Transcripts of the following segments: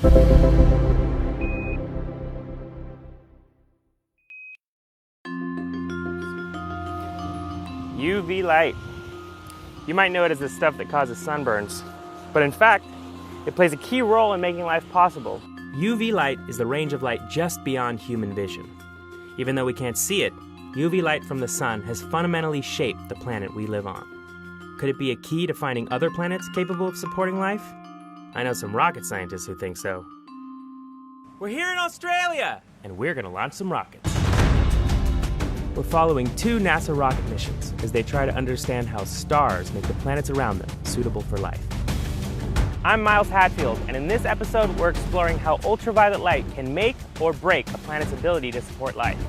UV light. You might know it as the stuff that causes sunburns, but in fact, it plays a key role in making life possible. UV light is the range of light just beyond human vision. Even though we can't see it, UV light from the sun has fundamentally shaped the planet we live on. Could it be a key to finding other planets capable of supporting life? I know some rocket scientists who think so. We're here in Australia, and we're gonna launch some rockets. We're following 2 NASA rocket missions as they try to understand how stars make the planets around them suitable for life. I'm Miles Hatfield, and in this episode, we're exploring how ultraviolet light can make or break a planet's ability to support life.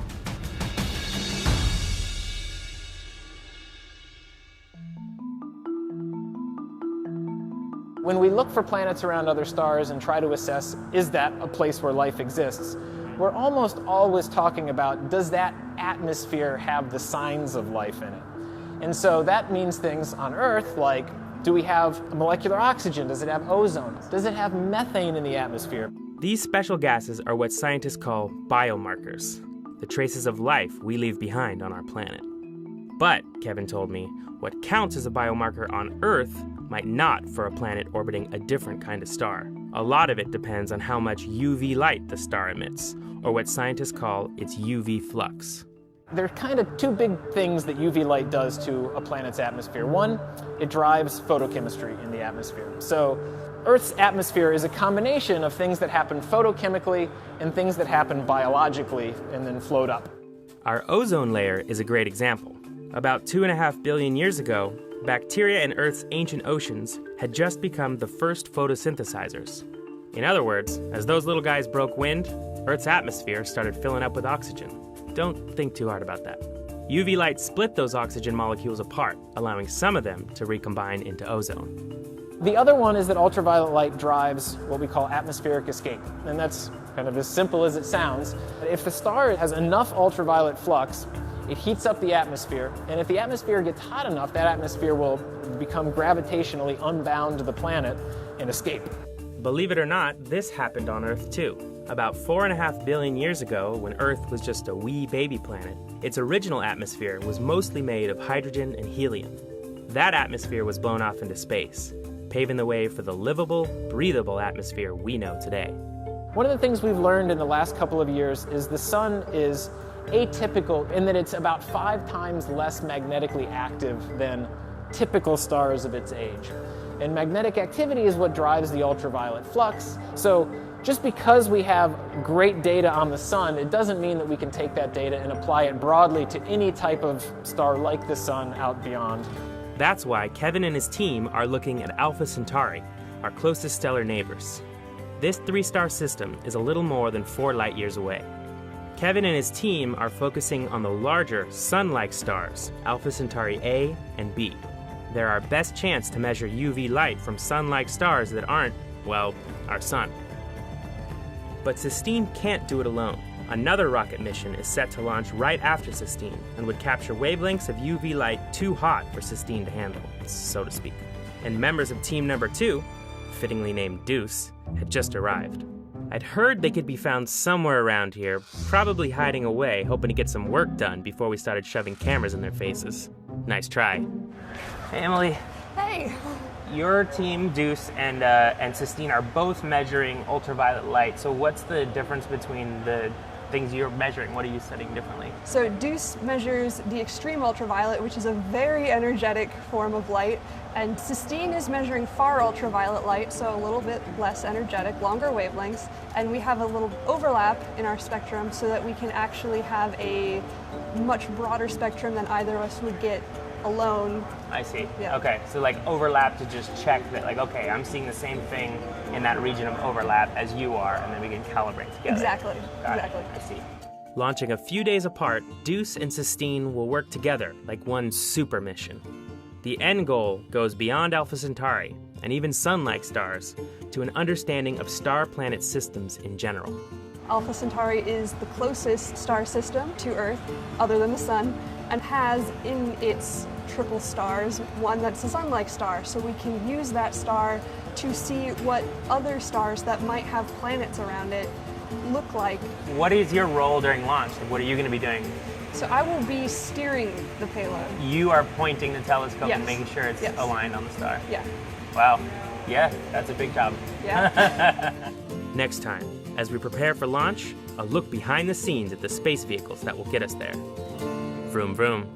When we look for planets around other stars and try to assess, is that a place where life exists, we're almost always talking about, does that atmosphere have the signs of life in it? And so that means things on Earth like, do we have molecular oxygen? Does it have ozone? Does it have methane in the atmosphere? These special gases are what scientists call biomarkers, the traces of life we leave behind on our planet. But, Kevin told me, what counts as a biomarker on Earth might not for a planet orbiting a different kind of star. A lot of it depends on how much UV light the star emits, or what scientists call its UV flux. There are kind of 2 big things that UV light does to a planet's atmosphere. One, it drives photochemistry in the atmosphere. So Earth's atmosphere is a combination of things that happen photochemically and things that happen biologically and then float up. Our ozone layer is a great example. About 2.5 billion years ago, bacteria in Earth's ancient oceans had just become the first photosynthesizers. In other words, as those little guys broke wind, Earth's atmosphere started filling up with oxygen. Don't think too hard about that. UV light split those oxygen molecules apart, allowing some of them to recombine into ozone. The other one is that ultraviolet light drives what we call atmospheric escape, and that's kind of as simple as it sounds. If the star has enough ultraviolet flux, it heats up the atmosphere, and if the atmosphere gets hot enough, that atmosphere will become gravitationally unbound to the planet and escape. Believe it or not, this happened on Earth too. About 4.5 billion years ago, when Earth was just a wee baby planet, its original atmosphere was mostly made of hydrogen and helium. That atmosphere was blown off into space, paving the way for the livable, breathable atmosphere we know today. One of the things we've learned in the last couple of years is the sun is atypical in that it's about 5 times less magnetically active than typical stars of its age. And magnetic activity is what drives the ultraviolet flux. So just because we have great data on the sun, it doesn't mean that we can take that data and apply it broadly to any type of star like the sun out beyond. That's why Kevin and his team are looking at Alpha Centauri, our closest stellar neighbors. This 3-star system is a little more than 4 light years away. Kevin and his team are focusing on the larger sun-like stars, Alpha Centauri A and B. They're our best chance to measure UV light from sun-like stars that aren't, well, our sun. But Sistine can't do it alone. Another rocket mission is set to launch right after Sistine and would capture wavelengths of UV light too hot for Sistine to handle, so to speak. And members of team number 2, fittingly named Deuce, had just arrived. I'd heard they could be found somewhere around here, probably hiding away, hoping to get some work done before we started shoving cameras in their faces. Nice try. Hey, Emily. Hey. Your team, Deuce and Sistine, are both measuring ultraviolet light. So what's the difference between the things you're measuring? What are you studying differently? So Deuce measures the extreme ultraviolet, which is a very energetic form of light, and Sistine is measuring far ultraviolet light, so a little bit less energetic, longer wavelengths, and we have a little overlap in our spectrum so that we can actually have a much broader spectrum than either of us would get alone. I see. Yeah. Okay, so like overlap to just check that, like, okay, I'm seeing the same thing in that region of overlap as you are, and then we can calibrate together. Exactly. Got Exactly. it. I see. Launching a few days apart, Deuce and Sistine will work together like one super mission. The end goal goes beyond Alpha Centauri, and even sun-like stars, to an understanding of star-planet systems in general. Alpha Centauri is the closest star system to Earth, other than the Sun, and has in its triple stars one that's a sun-like star. So we can use that star to see what other stars that might have planets around it look like. What is your role during launch? What are you going to be doing? So I will be steering the payload. You are pointing the telescope Yes. and making sure it's Yes. aligned on the star. Yeah. Wow. Yeah, that's a big job. Yeah. Next time, as we prepare for launch, a look behind the scenes at the space vehicles that will get us there. Vroom vroom.